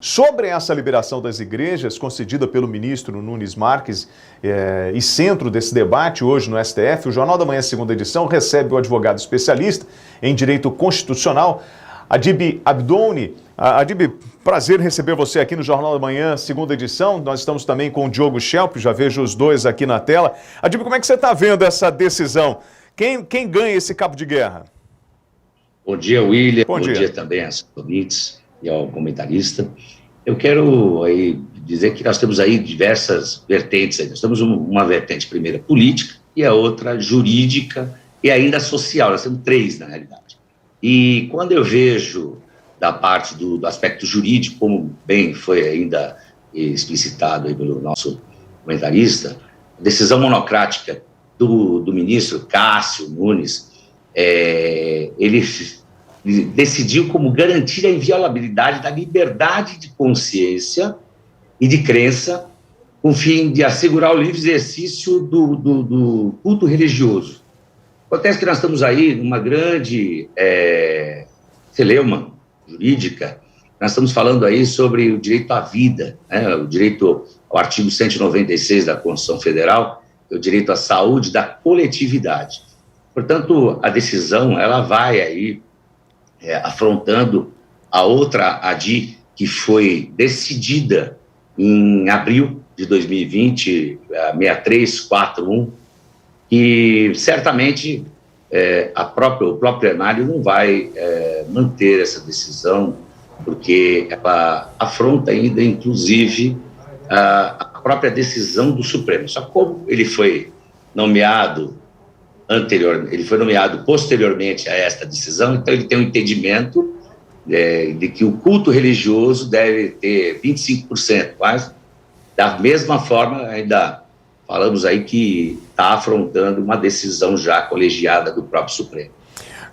Sobre essa liberação das igrejas concedida pelo ministro Nunes Marques e centro desse debate hoje no STF, o Jornal da Manhã, segunda edição, recebe o advogado especialista em direito constitucional, Adib Abdoni. Adib, prazer em receber você aqui no Jornal da Manhã, segunda edição. Nós estamos também com o Diogo Schelp, já vejo os dois aqui na tela. Adib, como é que você está vendo essa decisão? Quem ganha esse cabo de guerra? Bom dia, William. Bom dia também aos ouvintes e ao comentarista. Eu quero aí dizer que nós temos aí diversas vertentes. Nós temos uma vertente primeira política e a outra jurídica e ainda social. Nós temos três, na realidade. E quando eu vejo da parte do aspecto jurídico, como bem foi ainda explicitado aí pelo nosso comentarista, a decisão monocrática do ministro Cássio Nunes, ele decidiu como garantir a inviolabilidade da liberdade de consciência e de crença, com o fim de assegurar o livre exercício do culto religioso. Acontece que nós estamos aí numa grande celeuma jurídica, nós estamos falando aí sobre o direito à vida, né? O direito ao artigo 196 da Constituição Federal, o direito à saúde da coletividade. Portanto, a decisão, ela vai aí afrontando a outra ADI, que foi decidida em abril de 2020, a 6341, que certamente o próprio plenário não vai manter essa decisão, porque ela afronta ainda, inclusive, a própria decisão do Supremo. Só que como ele foi nomeado posteriormente a esta decisão, então ele tem um entendimento de que o culto religioso deve ter 25%, mas da mesma forma ainda falamos aí que está afrontando uma decisão já colegiada do próprio Supremo.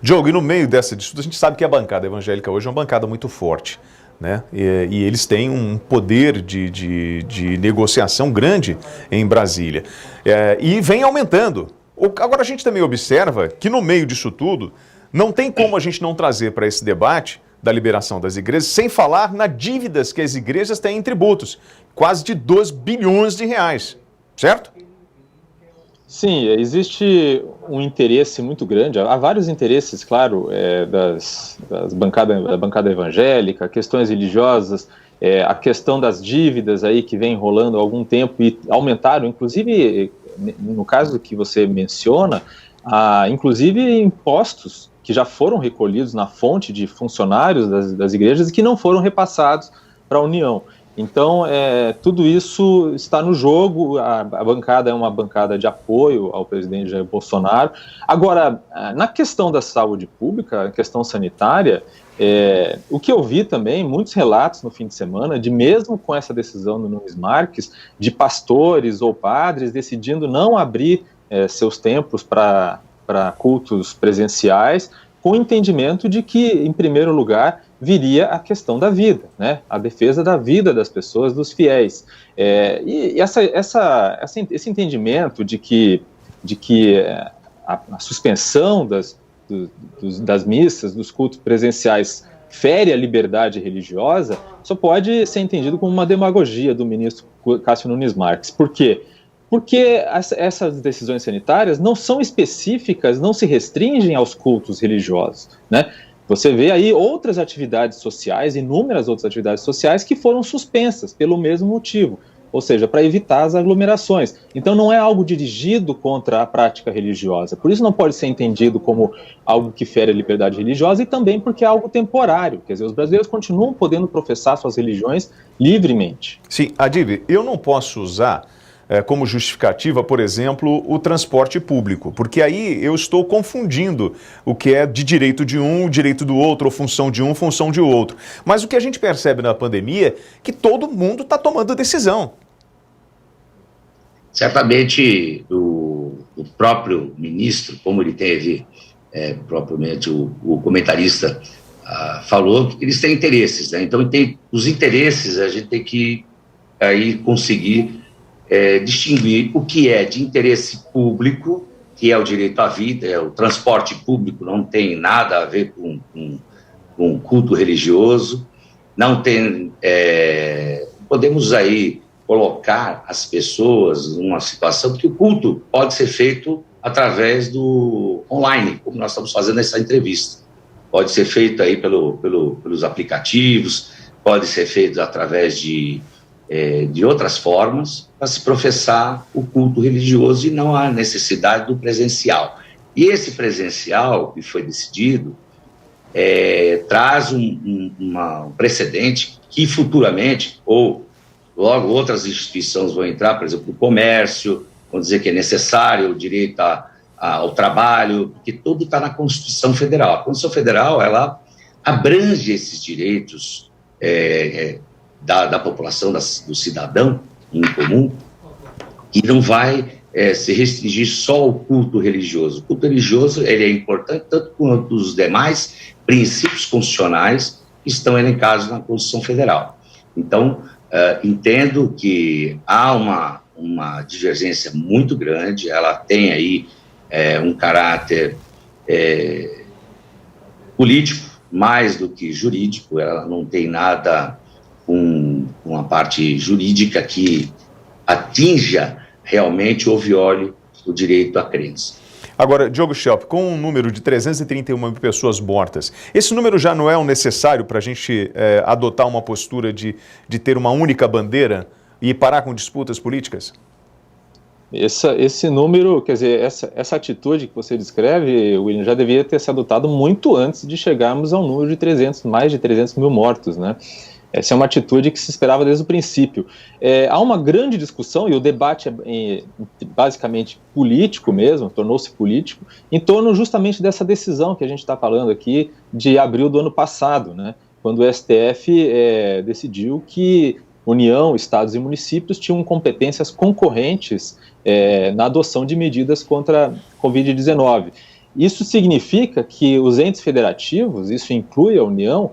Diogo, e no meio dessa disputa, a gente sabe que a bancada evangélica hoje é uma bancada muito forte, né? E eles têm um poder de negociação grande em Brasília, e vem aumentando. Agora, a gente também observa que no meio disso tudo, não tem como a gente não trazer para esse debate da liberação das igrejas, sem falar nas dívidas que as igrejas têm em tributos, quase de 2 bilhões de reais, certo? Sim, existe um interesse muito grande, há vários interesses, claro, da bancada evangélica, questões religiosas, a questão das dívidas aí que vem rolando há algum tempo e aumentaram, inclusive, no caso que você menciona, inclusive impostos que já foram recolhidos na fonte de funcionários das igrejas e que não foram repassados para a União. Então, tudo isso está no jogo, a bancada é uma bancada de apoio ao presidente Jair Bolsonaro. Agora, na questão da saúde pública, a questão sanitária, o que eu vi também, muitos relatos no fim de semana, de mesmo com essa decisão do Nunes Marques, de pastores ou padres decidindo não abrir seus templos para cultos presenciais, com o entendimento de que, em primeiro lugar, viria a questão da vida, né? A defesa da vida das pessoas, dos fiéis. E esse entendimento de que a suspensão das missas, dos cultos presenciais, fere a liberdade religiosa, só pode ser entendido como uma demagogia do ministro Cássio Nunes Marques. Por quê? Porque essas decisões sanitárias não são específicas, não se restringem aos cultos religiosos, né? Você vê aí outras atividades sociais, inúmeras outras atividades sociais que foram suspensas pelo mesmo motivo, ou seja, para evitar as aglomerações. Então não é algo dirigido contra a prática religiosa, por isso não pode ser entendido como algo que fere a liberdade religiosa e também porque é algo temporário, quer dizer, os brasileiros continuam podendo professar suas religiões livremente. Sim, Adib, eu não posso usar como justificativa, por exemplo, o transporte público, porque aí eu estou confundindo o que é de direito de um, direito do outro, ou função de um, função de outro. Mas o que a gente percebe na pandemia é que todo mundo está tomando decisão. Certamente o próprio ministro, como ele teve propriamente o comentarista falou, que eles têm interesses, né? Então os interesses a gente tem que aí conseguir distinguir o que é de interesse público, que é o direito à vida, o transporte público não tem nada a ver com culto religioso, não tem, podemos aí colocar as pessoas numa situação que o culto pode ser feito através do online, como nós estamos fazendo essa entrevista. Pode ser feito aí pelos aplicativos, pode ser feito através de outras formas para se professar o culto religioso e não há necessidade do presencial. E esse presencial que foi decidido traz um precedente que futuramente, ou logo outras instituições vão entrar, por exemplo, o comércio, vão dizer que é necessário o direito ao trabalho, porque tudo está na Constituição Federal. A Constituição Federal, ela abrange esses direitos da população, do cidadão em comum, e não vai se restringir só ao culto religioso. O culto religioso ele é importante tanto quanto os demais princípios constitucionais que estão elencados na Constituição Federal. Então, entendo que há uma divergência muito grande, ela tem aí um caráter político mais do que jurídico, ela não tem nada com uma parte jurídica que atinja realmente ou viole o direito à crença. Agora, Diogo Schelp, com um número de 331 mil pessoas mortas, esse número já não é necessário para a gente adotar uma postura de ter uma única bandeira e parar com disputas políticas? Esse número, quer dizer, essa atitude que você descreve, William, já deveria ter sido adotado muito antes de chegarmos ao número de mais de 300 mil mortos, né? Essa é uma atitude que se esperava desde o princípio. Há uma grande discussão, e o debate é basicamente político mesmo, tornou-se político, em torno justamente dessa decisão que a gente está falando aqui de abril do ano passado, né, quando o STF decidiu que União, Estados e municípios tinham competências concorrentes na adoção de medidas contra a Covid-19. Isso significa que os entes federativos, isso inclui a União,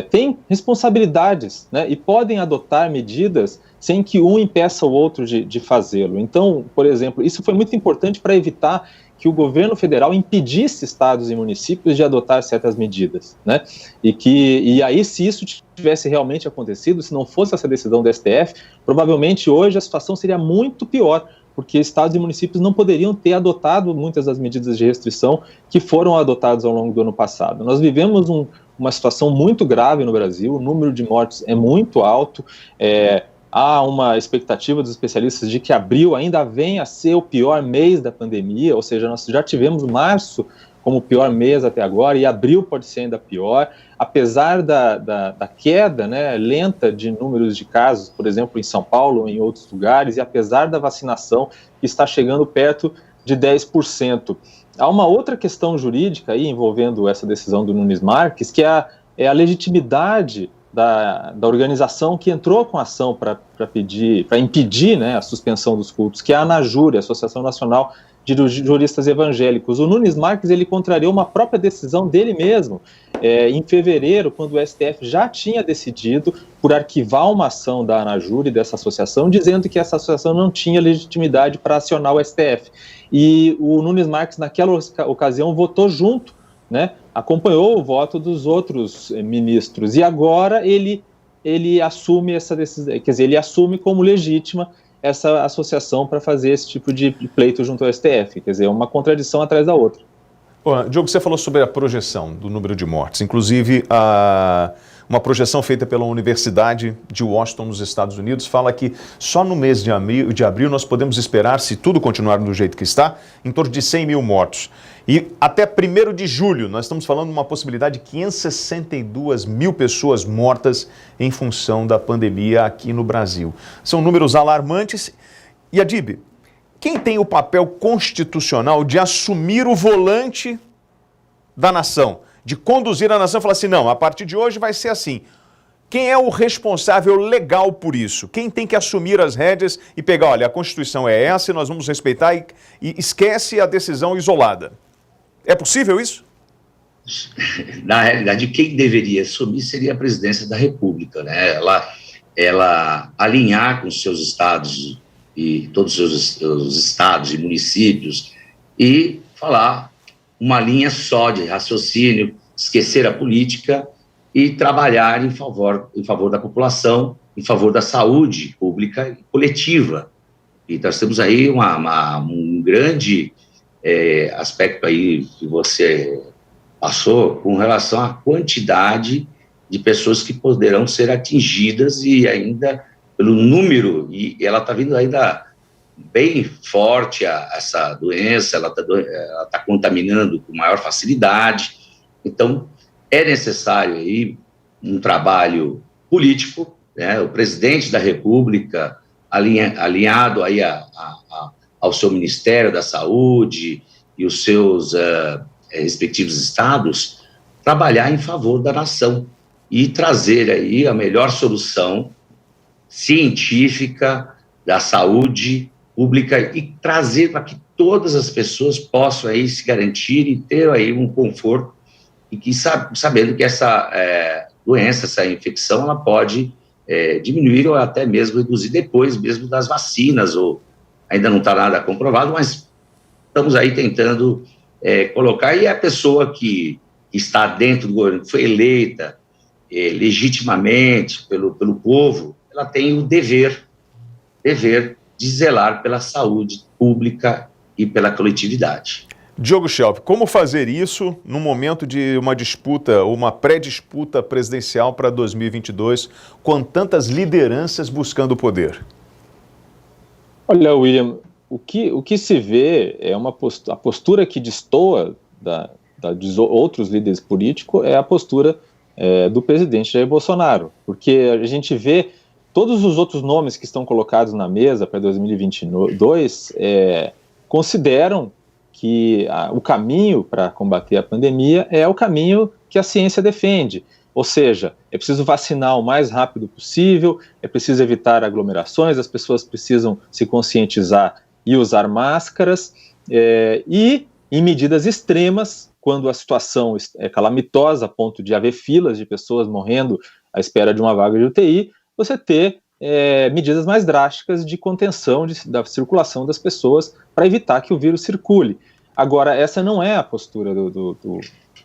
têm responsabilidades, né, e podem adotar medidas sem que um impeça o outro de fazê-lo. Então, por exemplo, isso foi muito importante para evitar que o governo federal impedisse estados e municípios de adotar certas medidas, né? E aí, se isso tivesse realmente acontecido, se não fosse essa decisão do STF, provavelmente hoje a situação seria muito pior, porque estados e municípios não poderiam ter adotado muitas das medidas de restrição que foram adotadas ao longo do ano passado. Nós vivemos uma situação muito grave no Brasil, o número de mortes é muito alto, há uma expectativa dos especialistas de que abril ainda venha a ser o pior mês da pandemia, ou seja, nós já tivemos março como o pior mês até agora, e abril pode ser ainda pior, apesar da queda, né, lenta de números de casos, por exemplo, em São Paulo ou em outros lugares, e apesar da vacinação que está chegando perto de 10%. Há uma outra questão jurídica aí envolvendo essa decisão do Nunes Marques, que é a legitimidade da organização que entrou com a ação para impedir, né, a suspensão dos cultos, que é a ANAJURE, Associação Nacional de Juristas Evangélicos. O Nunes Marques, ele contrariou uma própria decisão dele mesmo, em fevereiro, quando o STF já tinha decidido por arquivar uma ação da ANAJURE, dessa associação, dizendo que essa associação não tinha legitimidade para acionar o STF. E o Nunes Marques, naquela ocasião, votou junto, né, acompanhou o voto dos outros ministros, e agora ele assume essa decisão, quer dizer, ele assume como legítima essa associação para fazer esse tipo de pleito junto ao STF, quer dizer, uma contradição atrás da outra. Diogo, você falou sobre a projeção do número de mortes, inclusive uma projeção feita pela Universidade de Washington, nos Estados Unidos, fala que só no mês de abril nós podemos esperar, se tudo continuar do jeito que está, em torno de 100 mil mortos. E até 1º de julho, nós estamos falando de uma possibilidade de 562 mil pessoas mortas em função da pandemia aqui no Brasil. São números alarmantes. E, Adib, quem tem o papel constitucional de assumir o volante da nação, de conduzir a nação e falar assim, não, a partir de hoje vai ser assim. Quem é o responsável legal por isso? Quem tem que assumir as rédeas e pegar, olha, a Constituição é essa e nós vamos respeitar e esquece a decisão isolada? É possível isso? Na realidade, quem deveria assumir seria a presidência da República, né? Ela alinhar com os seus estados e todos os estados e municípios e falar uma linha só de raciocínio, esquecer a política e trabalhar em favor da população, em favor da saúde pública e coletiva. E nós temos aí um grande aspecto aí que você passou com relação à quantidade de pessoas que poderão ser atingidas e ainda pelo número, e ela está vindo ainda bem forte, essa doença, ela está contaminando com maior facilidade. Então, é necessário aí um trabalho político, né? O presidente da República, alinhado aí ao seu Ministério da Saúde e os seus respectivos estados, trabalhar em favor da nação e trazer aí a melhor solução científica da saúde pública e trazer para que todas as pessoas possam aí se garantir e ter aí um conforto e que sabendo que essa doença, essa infecção, ela pode diminuir ou até mesmo reduzir depois mesmo das vacinas, ou ainda não está nada comprovado, mas estamos aí tentando colocar, e a pessoa que está dentro do governo, que foi eleita legitimamente pelo povo, ela tem o dever de zelar pela saúde pública e pela coletividade. Diogo Schelp, como fazer isso no momento de uma disputa, uma pré-disputa presidencial para 2022, com tantas lideranças buscando o poder? Olha, William, o que se vê é a postura que destoa dos outros líderes políticos é a postura do presidente Jair Bolsonaro, porque a gente vê todos os outros nomes que estão colocados na mesa para 2022 consideram que o caminho para combater a pandemia é o caminho que a ciência defende, ou seja, é preciso vacinar o mais rápido possível, é preciso evitar aglomerações, as pessoas precisam se conscientizar e usar máscaras, e em medidas extremas, quando a situação é calamitosa, a ponto de haver filas de pessoas morrendo à espera de uma vaga de UTI, você ter medidas mais drásticas de contenção da circulação das pessoas para evitar que o vírus circule. Agora, essa não é a postura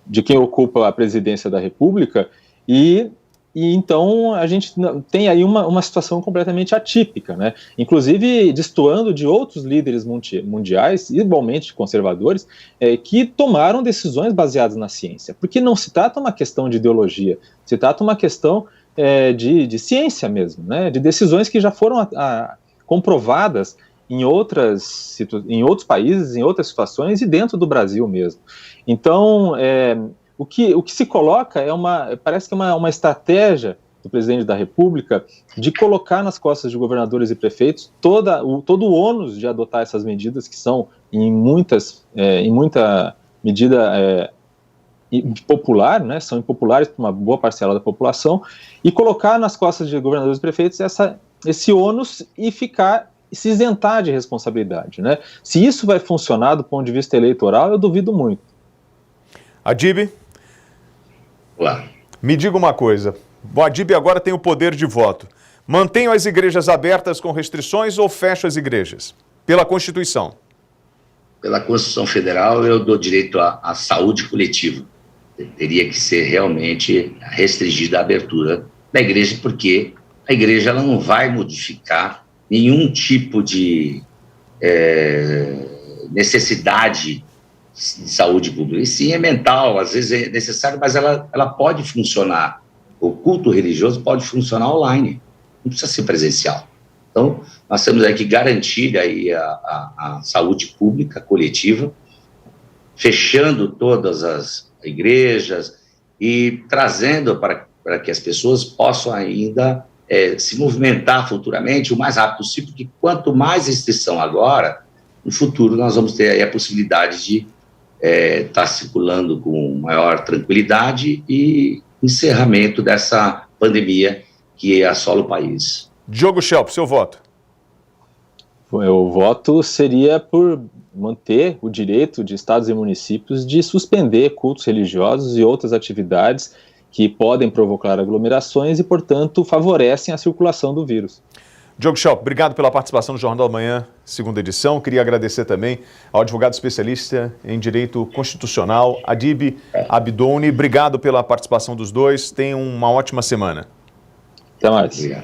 de quem ocupa a presidência da República, e então a gente tem aí uma situação completamente atípica, né? Inclusive destoando de outros líderes mundiais, igualmente conservadores, que tomaram decisões baseadas na ciência, porque não se trata uma questão de ideologia, se trata uma questão de ciência mesmo, né? De decisões que já foram comprovadas em outros países, em outras situações e dentro do Brasil mesmo. Então, o que se coloca parece que é uma estratégia do presidente da República de colocar nas costas de governadores e prefeitos todo o ônus de adotar essas medidas, que são em muita medida impopular, né, são impopulares para uma boa parcela da população, e colocar nas costas de governadores e prefeitos esse ônus e se isentar de responsabilidade, né? Se isso vai funcionar do ponto de vista eleitoral, eu duvido muito. Adib? Olá. Me diga uma coisa, o Adib agora tem o poder de voto. Mantenham as igrejas abertas com restrições ou fecham as igrejas? Pela Constituição. Pela Constituição Federal, eu dou direito à saúde coletiva. Teria que ser realmente restringida a abertura da igreja, porque a igreja ela não vai modificar nenhum tipo de necessidade de saúde pública. E sim, é mental, às vezes é necessário, mas ela pode funcionar. O culto religioso pode funcionar online, não precisa ser presencial. Então, nós temos aí que garantir aí a saúde pública coletiva, fechando todas as igrejas e trazendo para que as pessoas possam ainda se movimentar futuramente o mais rápido possível, porque quanto mais restrição agora, no futuro nós vamos ter aí a possibilidade de estar circulando com maior tranquilidade e encerramento dessa pandemia que assola o país. Diogo Schelp, seu voto? O voto seria por manter o direito de estados e municípios de suspender cultos religiosos e outras atividades que podem provocar aglomerações e, portanto, favorecem a circulação do vírus. Diogo Schelp, obrigado pela participação no Jornal da Manhã, segunda edição. Queria agradecer também ao advogado especialista em direito constitucional, Adib Abdoni. Obrigado pela participação dos dois. Tenham uma ótima semana. Até mais. Obrigado.